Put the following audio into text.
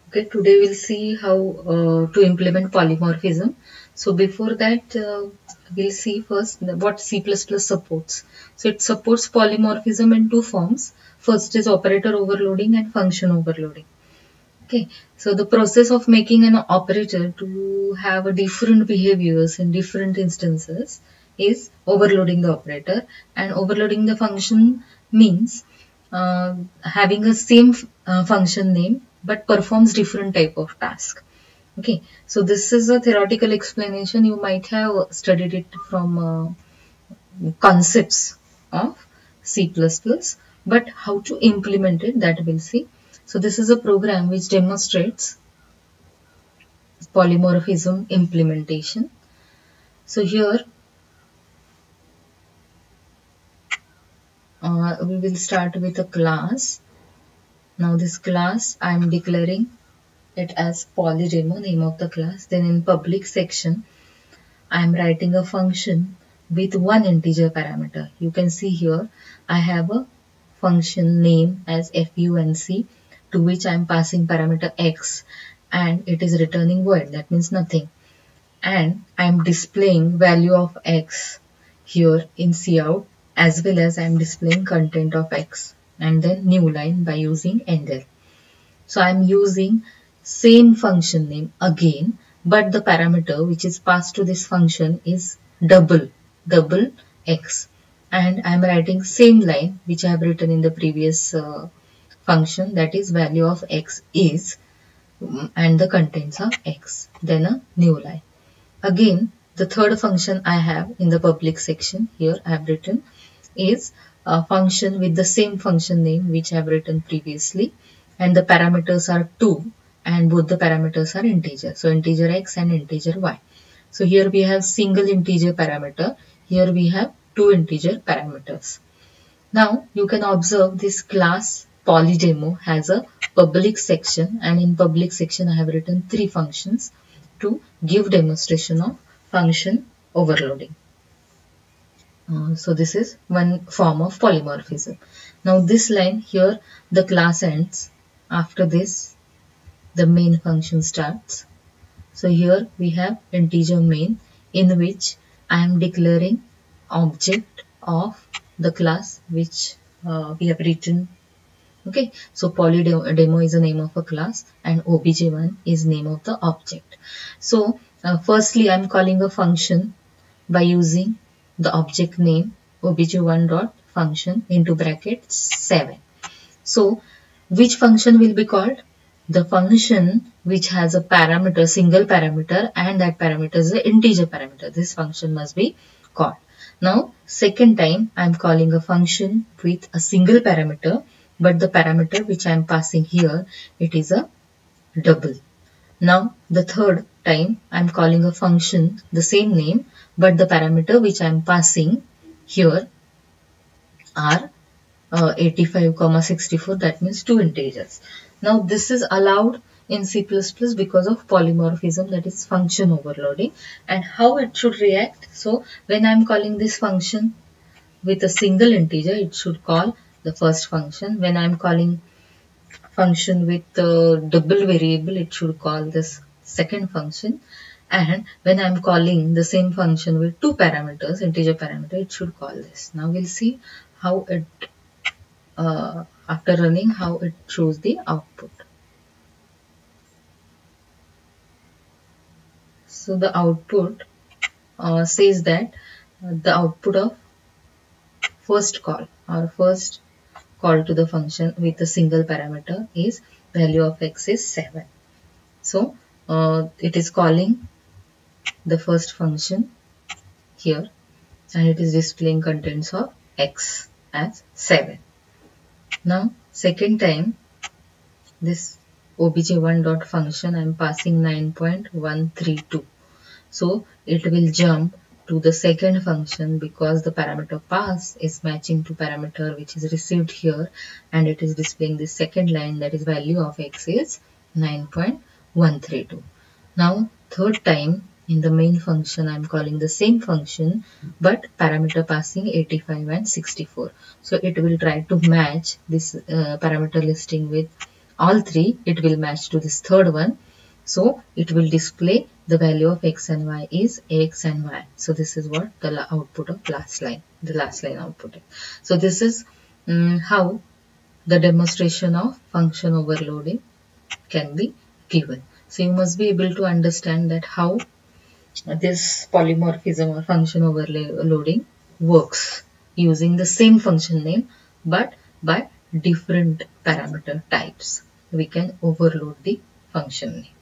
Okay, today we'll see how to implement polymorphism. So before that, we'll see first what C++ supports. So it supports polymorphism in two forms. First is operator overloading and function overloading. Okay, so the process of making an operator to have a different behaviors in different instances is overloading the operator, and overloading the function means having a same function name but performs different type of task. Okay, so this is a theoretical explanation. You might have studied it from concepts of C++, but how to implement it, that we'll see. So this is a program which demonstrates polymorphism implementation. So here we will start with a class. Now this class I am declaring it as polydemo, name of the class. Then in public section I am writing a function with one integer parameter. You can see here I have a function name as func, to which I am passing parameter x, and it is returning void, that means nothing. And I am displaying value of x here in cout, as well as I am displaying content of x, and then new line by using endl. So I am using same function name again, but the parameter which is passed to this function is double x, and I am writing same line which I have written in the previous function, that is value of x is, and the contents are x, then a new line. Again, the third function I have in the public section here I have written is a function with the same function name which I have written previously, and the parameters are 2, and both the parameters are integer. So integer x and integer y. So here we have single integer parameter, here we have two integer parameters. Now you can observe this class polydemo has a public section, and in public section I have written three functions to give demonstration of function overloading. So this is one form of polymorphism. Now this line here, the class ends. After this, the main function starts. So here we have integer main, in which I am declaring object of the class which we have written. Okay, so polydemo is the name of a class, and obj1 is name of the object. So firstly I am calling a function by using the object name obj1 dot function into brackets 7. So which function will be called? The function which has a parameter, single parameter, and that parameter is an integer parameter. This function must be called. Now second time I am calling a function with a single parameter, but the parameter which I am passing here, it is a double. Now the third time I am calling a function the same name, but the parameter which I am passing here are 85, 64, that means two integers. Now this is allowed in C++ because of polymorphism, that is function overloading. And how it should react? So when I am calling this function with a single integer, it should call the first function. When I am calling function with the double variable, it should call this second function. And when I am calling the same function with two parameters, integer parameter, it should call this. Now we'll see how it after running, how it shows the output. So the output says that the output of first call, or first call to the function with a single parameter, is value of x is 7. So it is calling the first function here, and it is displaying contents of x as 7. Now second time, this obj1 dot function I am passing 9.132. So it will jump to the second function because the parameter pass is matching to parameter which is received here, and it is displaying the second line, that is value of x is 9.132. Now third time in the main function I am calling the same function, but parameter passing 85 and 64. So it will try to match this parameter listing with all three, it will match to this third one. So it will display the value of x and y is x and y. So this is what the output of last line, the last line output is. So this is how the demonstration of function overloading can be given. So you must be able to understand that how this polymorphism or function overloading works using the same function name but by different parameter types. We can overload the function name.